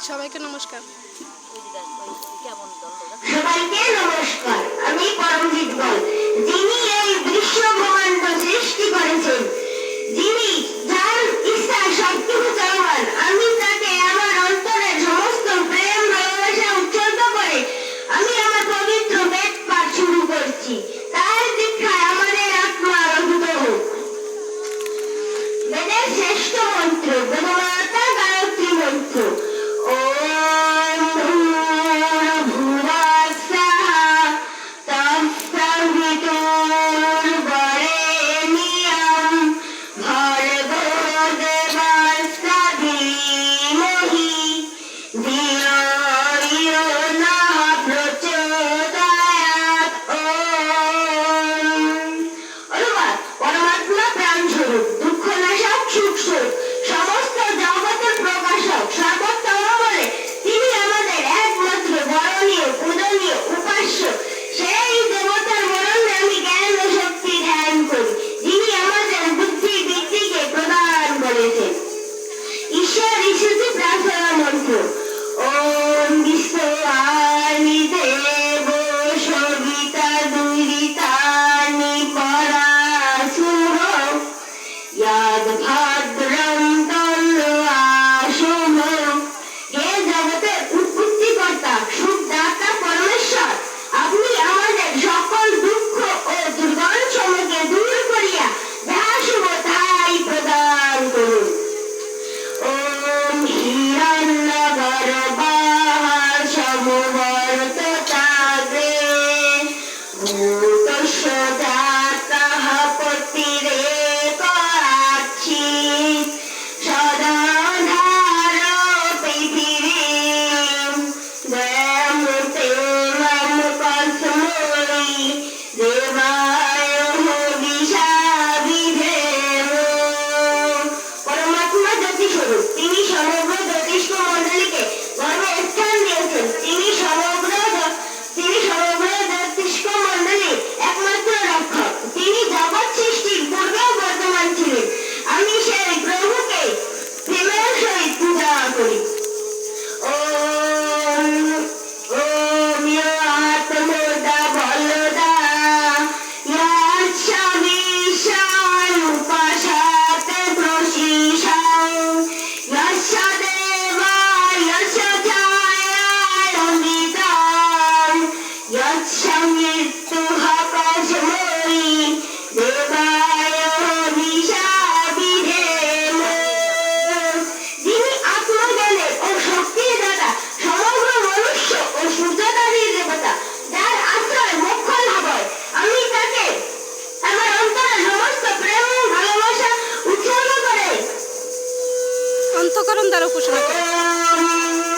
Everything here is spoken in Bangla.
সবাইকে নমস্কার। সবাইকে নমস্কার। আমি পরমজিৎ বল, যিনি এই বিশ্ব ব্রহ্মাণ্ড সৃষ্টি করেছেন, যিনি যার ইচ্ছা সবকিছু চলমান, আমি তাকে আমার অন্তরের সমস্ত প্রেম ভালোবাসা উৎসর্গ করে আমি আমার পবিত্র বেদ পাঠ শুরু করছি। তার দীক্ষায় আমাদের আত্মা রহিত হোক। বেদের শ্রেষ্ঠ মন্ত্র বেদমাতা গায়ত্রী মন্ত্র। অন্তঃকরণ দ্বারা উপাসনা করে।